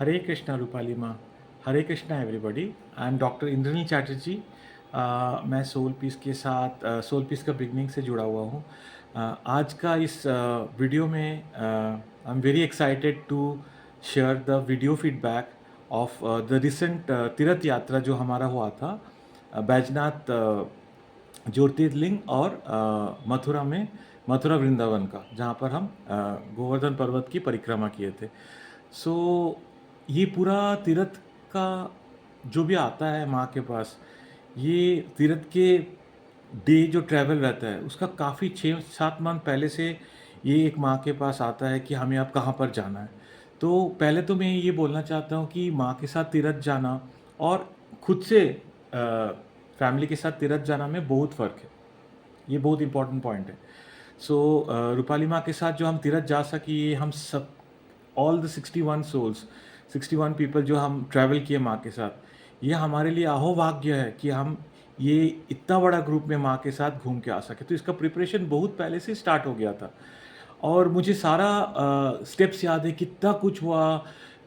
हरे कृष्णा रूपाली माँ। Hare Krishna everybody. I am doctor Indranil Chatterjee. मैं soul piece के साथ सोल पीस का बिगनिंग से जुड़ा हुआ हूँ। आज का इस वीडियो में I am very excited to share the video feedback of the recent तीर्थ यात्रा जो हमारा हुआ था, बैजनाथ ज्योतिर्लिंग और मथुरा वृंदावन का, जहाँ पर हम गोवर्धन पर्वत की परिक्रमा किए थे। सो ये पूरा तीर्थ का जो भी आता है माँ के पास, ये तीर्थ के डे जो ट्रैवल रहता है उसका काफ़ी 6-7 मंथ पहले से ये एक माँ के पास आता है कि हमें अब कहाँ पर जाना है। तो पहले तो मैं ये बोलना चाहता हूँ कि माँ के साथ तीर्थ जाना और खुद से फैमिली के साथ तीर्थ जाना में बहुत फ़र्क है। ये बहुत इंपॉर्टेंट पॉइंट है। सो रूपाली माँ के साथ जो हम तीर्थ जा सके, ये हम सब ऑल द 61 सोल्स, 61 पीपल जो हम ट्रैवल किए माँ के साथ, ये हमारे लिए अहोभाग्य है कि हम ये इतना बड़ा ग्रुप में माँ के साथ घूम के आ सके। तो इसका प्रिपरेशन बहुत पहले से स्टार्ट हो गया था और मुझे सारा स्टेप्स याद है, कितना कुछ हुआ,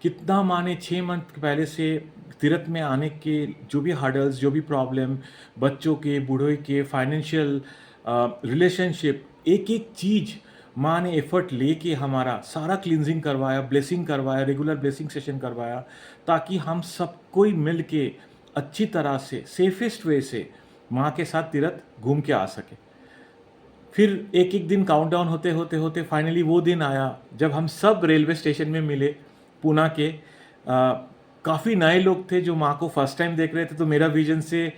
कितना माने 6 मंथ पहले से तीर्थ में आने के जो भी हर्डल्स, जो भी प्रॉब्लम, बच्चों के, बूढ़ों के, फाइनेंशियल, रिलेशनशिप, एक एक चीज़ माँ ने एफर्ट लेके हमारा सारा क्लिनजिंग करवाया, ब्लेसिंग करवाया, रेगुलर ब्लेसिंग सेशन करवाया, ताकि हम सब कोई मिल के अच्छी तरह से सेफेस्ट वे से माँ के साथ तीर्थ घूम के आ सके। फिर एक एक दिन काउंटडाउन होते होते होते फाइनली वो दिन आया जब हम सब रेलवे स्टेशन में मिले पूना के। काफ़ी नए लोग थे जो माँ को फर्स्ट टाइम देख रहे थे, तो मेरा विजन से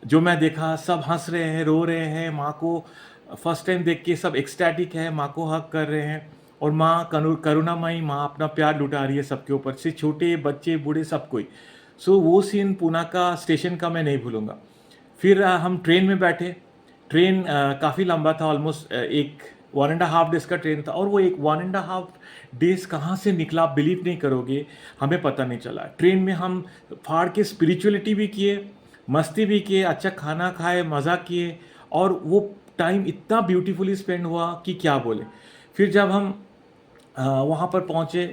जो मैं देखा, सब हंस रहे हैं, रो रहे हैं, माँ को फर्स्ट टाइम देख के सब एक्सटैटिक है, माँ को हक कर रहे हैं और माँ करुणामयी माँ अपना प्यार लुटा रही है सबके ऊपर से, छोटे बच्चे बूढ़े सब कोई। सो वो सीन पूना का स्टेशन का मैं नहीं भूलूंगा। फिर हम ट्रेन में बैठे। ट्रेन काफ़ी लंबा था, ऑलमोस्ट एक 1.5 डेज़ का ट्रेन था, और वो एक 1.5 डेज़ कहाँ से निकला आप बिलीव नहीं करोगे, हमें पता नहीं चला। ट्रेन में हम फाड़ के स्पिरिचुअलिटी भी किए, मस्ती भी किए, अच्छा खाना खाए, मज़ा किए, और वो टाइम इतना ब्यूटीफुली स्पेंड हुआ कि क्या बोले। फिर जब हम वहाँ पर पहुँचे,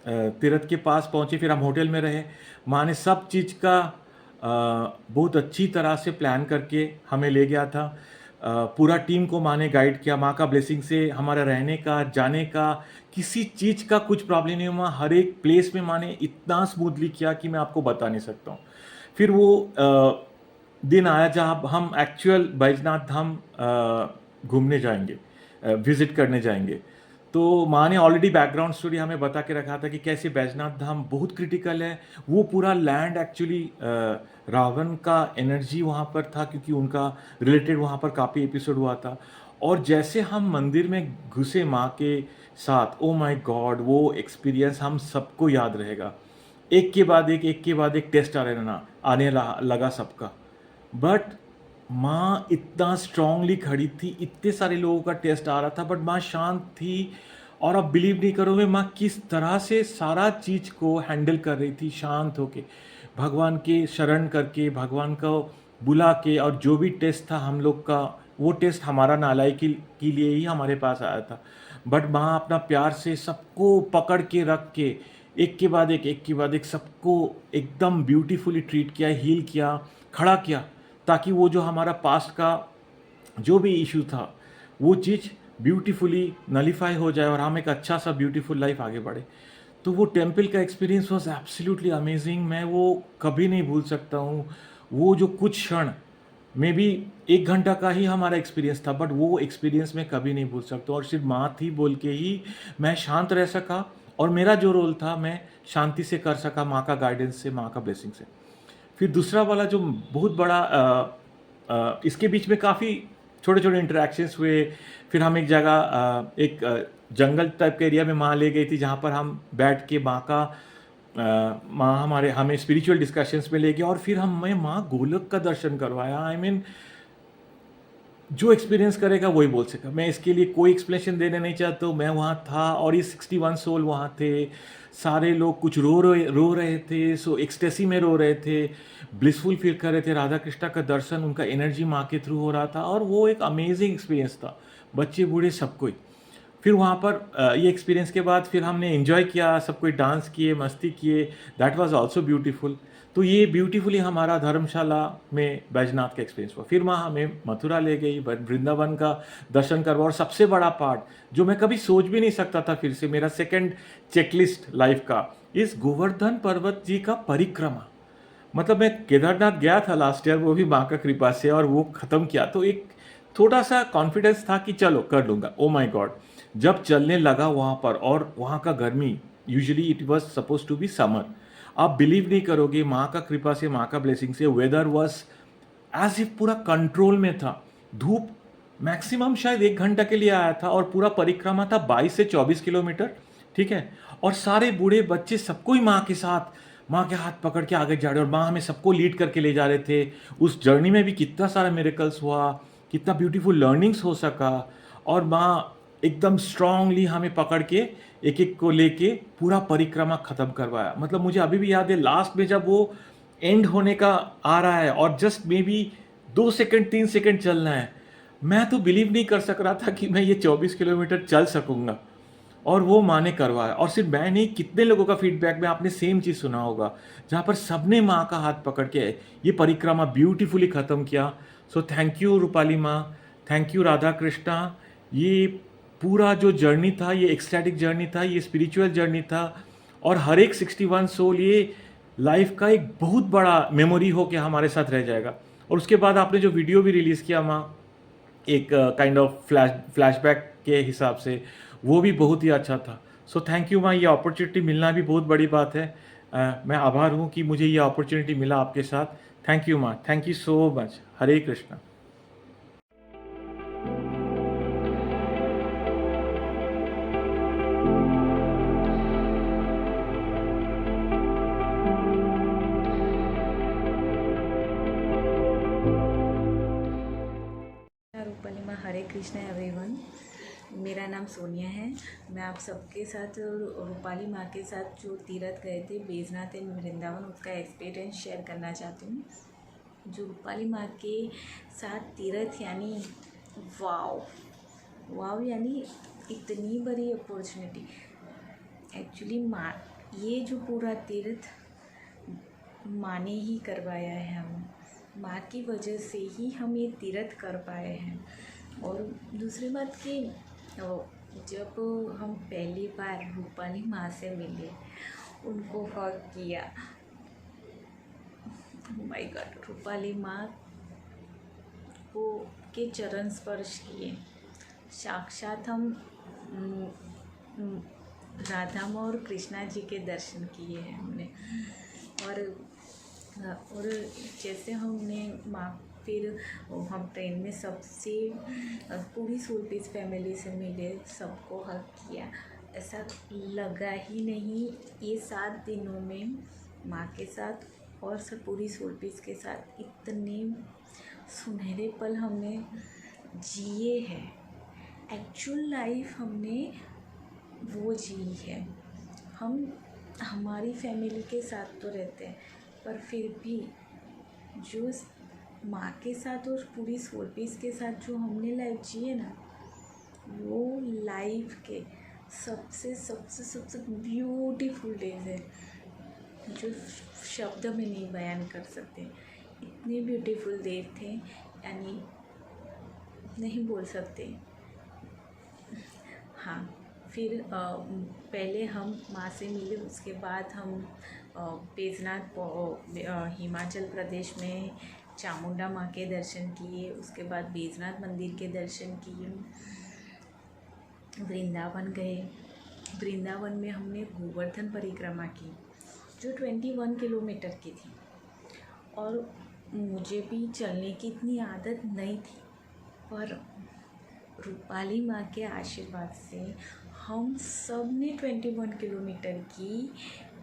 तीर्थ के पास पहुँचे, फिर हम होटल में रहे। माँ ने सब चीज़ का बहुत अच्छी तरह से प्लान करके हमें ले गया था। पूरा टीम को माँ ने गाइड किया। माँ का ब्लेसिंग से हमारा रहने का, जाने का, किसी चीज़ का कुछ प्रॉब्लम नहीं हुआ। हर एक प्लेस में माँ ने इतना स्मूथली किया कि मैं आपको बता नहीं सकता हूँ। फिर वो दिन आया जहाँ हम एक्चुअल बैजनाथ धाम घूमने जाएंगे, विजिट करने जाएंगे। तो माँ ने ऑलरेडी बैकग्राउंड स्टोरी हमें बता के रखा था कि कैसे बैजनाथ धाम बहुत क्रिटिकल है। वो पूरा लैंड एक्चुअली रावण का एनर्जी वहाँ पर था, क्योंकि उनका रिलेटेड वहाँ पर काफ़ी एपिसोड हुआ था। और जैसे हम मंदिर में घुसे माँ के साथ, ओ माय गॉड, वो एक्सपीरियंस हम सबको याद रहेगा। एक के बाद एक टेस्ट आने लगा सबका। बट माँ इतना स्ट्रांगली खड़ी थी, इतने सारे लोगों का टेस्ट आ रहा था, बट माँ शांत थी। और आप बिलीव नहीं करोगे माँ किस तरह से सारा चीज़ को हैंडल कर रही थी, शांत होके, भगवान के शरण करके, भगवान को बुला के। और जो भी टेस्ट था हम लोग का, वो टेस्ट हमारा नालाई के लिए ही हमारे पास आया था। बट माँ अपना प्यार से सबको पकड़ के रख के एक के बाद एक सबको एकदम ब्यूटीफुली ट्रीट किया, हील किया, खड़ा किया, ताकि वो जो हमारा पास्ट का जो भी इशू था वो चीज़ ब्यूटीफुली नलीफाई हो जाए और हम एक अच्छा सा ब्यूटीफुल लाइफ आगे बढ़े। तो वो टेम्पल का एक्सपीरियंस वॉज एब्सोल्युटली अमेजिंग। मैं वो कभी नहीं भूल सकता हूँ। वो जो कुछ क्षण, मे बी 1 घंटा का ही हमारा एक्सपीरियंस था, बट वो एक्सपीरियंस मैं कभी नहीं भूल सकता। और सिर्फ माँ थी बोल के ही मैं शांत रह सका, और मेरा जो रोल था मैं शांति से कर सका, माँ का गाइडेंस से, माँ का ब्लेसिंग से। फिर दूसरा वाला जो बहुत बड़ा इसके बीच में काफ़ी छोटे छोटे इंटरेक्शंस हुए। फिर हम एक जगह एक जंगल टाइप के एरिया में माँ ले गई थी, जहाँ पर हम बैठ के माँ का माँ हमें स्पिरिचुअल डिस्कशंस में ले गया, और फिर हमें माँ गोलक का दर्शन करवाया। आई मीन, जो एक्सपीरियंस करेगा वही बोल सकेगा। मैं इसके लिए कोई एक्सप्लेनेशन देने नहीं चाहता हूँ। मैं वहाँ था और ये 61 सोल वहाँ थे। सारे लोग कुछ रो रहे थे, सो एक्सटेसी में रो रहे थे, ब्लिसफुल फील कर रहे थे। राधा कृष्णा का दर्शन, उनका एनर्जी माँ के थ्रू हो रहा था, और वो एक अमेजिंग एक्सपीरियंस था, बच्चे बूढ़े सब कोई। फिर वहाँ पर ये एक्सपीरियंस के बाद फिर हमने एंजॉय किया, सब कोई डांस किए, मस्ती किए, दैट वाज आल्सो ब्यूटीफुल। तो ये ब्यूटीफुली हमारा धर्मशाला में बैजनाथ का एक्सपीरियंस हुआ। फिर वहाँ हमें मथुरा ले गई, वृंदावन का दर्शन करवा, और सबसे बड़ा पार्ट जो मैं कभी सोच भी नहीं सकता था, फिर से मेरा सेकंड चेकलिस्ट लाइफ का, इस गोवर्धन पर्वत जी का परिक्रमा। मतलब मैं केदारनाथ गया था लास्ट ईयर, वो भी माँ का कृपा से, और वो ख़त्म किया तो एक थोड़ा सा कॉन्फिडेंस था कि चलो कर लूँगा। ओ माय गॉड, जब चलने लगा वहाँ पर, और वहाँ का गर्मी, usually it was suppose to be summer, आप बिलीव नहीं करोगे, माँ का कृपा से, माँ का ब्लेसिंग से वेदर वाज एज इफ पूरा कंट्रोल में था। धूप मैक्सिमम शायद 1 घंटा के लिए आया था, और पूरा परिक्रमा था 22 से 24 किलोमीटर, ठीक है। और सारे बूढ़े बच्चे सबको ही माँ के साथ, माँ के हाथ पकड़ के आगे जा रहे, और माँ हमें सबको लीड करके ले जा रहे थे। उस जर्नी में भी कितना सारा मिरेकल्स हुआ, कितना ब्यूटीफुल लर्निंग्स हो सका, और माँ एकदम स्ट्रांगली हमें पकड़ के एक एक को लेके पूरा परिक्रमा खत्म करवाया। मतलब मुझे अभी भी याद है, लास्ट में जब वो एंड होने का आ रहा है और just may be 2 second 3 second चलना है, मैं तो बिलीव नहीं कर सक रहा था कि मैं ये 24 किलोमीटर चल सकूंगा, और वो माँ ने करवाया। और सिर्फ मैं नहीं, कितने लोगों का फीडबैक में आपने सेम चीज़ सुना होगा, जहाँ पर सबने माँ का हाथ पकड़ के ये परिक्रमा ब्यूटीफुली ख़त्म किया। सो थैंक यू रूपाली माँ, थैंक यू राधा कृष्णा। ये पूरा जो जर्नी था, ये एक्सटैटिक जर्नी था, ये स्पिरिचुअल जर्नी था, और हर एक 61 सोल ये लाइफ का एक बहुत बड़ा मेमोरी हो के हमारे साथ रह जाएगा। और उसके बाद आपने जो वीडियो भी रिलीज़ किया माँ, एक काइंड ऑफ फ्लैशबैक के हिसाब से, वो भी बहुत ही अच्छा था। सो थैंक यू माँ, ये अपॉर्चुनिटी मिलना भी बहुत बड़ी बात है। मैं आभार हूँ कि मुझे ये अपॉर्चुनिटी मिला आपके साथ। थैंक यू माँ, थैंक यू सो मच। हरे कृष्णा। रूपाली माँ, हरे कृष्णा एवरीवन। मेरा नाम सोनिया है। मैं आप सबके साथ रूपाली माँ के साथ जो तीर्थ गए थे बैजनाथ एंड वृंदावन, उसका एक्सपीरियंस शेयर करना चाहती हूँ। जो रूपाली माँ के साथ तीर्थ, यानी वाव वाव, यानी इतनी बड़ी अपॉर्चुनिटी। एक्चुअली माँ, ये जो पूरा तीर्थ माँ ने ही करवाया है। हम माँ की वजह से ही हम ये तीर्थ कर पाए हैं। और दूसरी बात कि जब हम पहली बार रूपाली माँ से मिले, उनको हग किया, माय गॉड, रूपाली माँ को के चरण स्पर्श किए, साक्षात हम राधा माँ और कृष्णा जी के दर्शन किए हैं हमने। और जैसे हमने माँ, फिर हम ट्रेन में सबसे पूरी सोल पीस फैमिली से मिले, सबको हग किया। ऐसा लगा ही नहीं ये 7 दिनों में माँ के साथ और सब पूरी सोल पीस के साथ इतने सुनहरे पल हमने जिए हैं। एक्चुअल लाइफ हमने वो जी है। हम हमारी फैमिली के साथ तो रहते हैं, पर फिर भी जो माँ के साथ और पूरी सोल पीस के साथ जो हमने लाइफ जी है ना, वो लाइफ के सबसे सबसे सबसे ब्यूटीफुल डेज है, जो शब्द में नहीं बयान कर सकते। इतने ब्यूटीफुल डे थे, यानी नहीं बोल सकते। हाँ, फिर पहले हम माँ से मिले, उसके बाद हम बैजनाथ हिमाचल प्रदेश में चामुंडा माँ के दर्शन किए, उसके बाद बैजनाथ मंदिर के दर्शन किए, वृंदावन गए। वृंदावन में हमने गोवर्धन परिक्रमा की, जो 21 किलोमीटर की थी। और मुझे भी चलने की इतनी आदत नहीं थी, पर रूपाली माँ के आशीर्वाद से हम सब ने 21 किलोमीटर की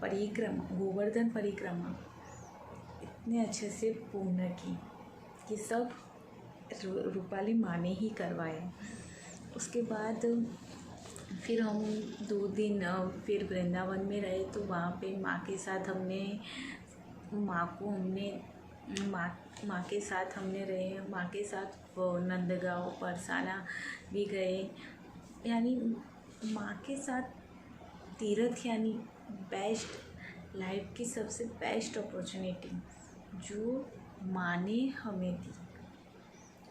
परिक्रमा, गोवर्धन परिक्रमा इतने अच्छे से पूर्ण की कि सब रूपाली माँ ने ही करवाया। उसके बाद फिर हम 2 दिन फिर वृंदावन में रहे, तो वहाँ पे माँ के साथ माँ के साथ हमने रहे। माँ के साथ नंदगांव, परसाना भी गए। यानी माँ के साथ तीरथ यानी बेस्ट, लाइफ की सबसे बेस्ट अपॉर्चुनिटी जो माँ ने हमें दी,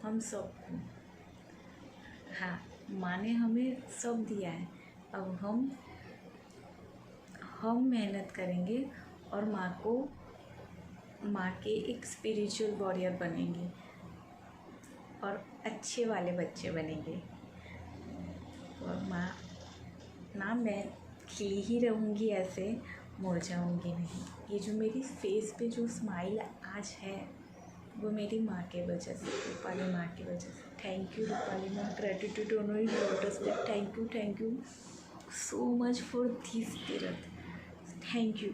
हम सबको। हाँ, माँ ने हमें सब दिया है। अब हम मेहनत करेंगे और माँ के एक स्पिरिचुअल वॉरियर बनेंगे और अच्छे वाले बच्चे बनेंगे। और माँ ना, मैं खिली ही रहूँगी, ऐसे मुरझाऊँगी नहीं। ये जो मेरी फेस पे जो स्माइल आज है वो मेरी माँ के वजह से, रूपाली माँ की वजह से। थैंक यू रूपाली माँ, gratitude on your daughters. Thank you so much for this तीरथ। Thank you.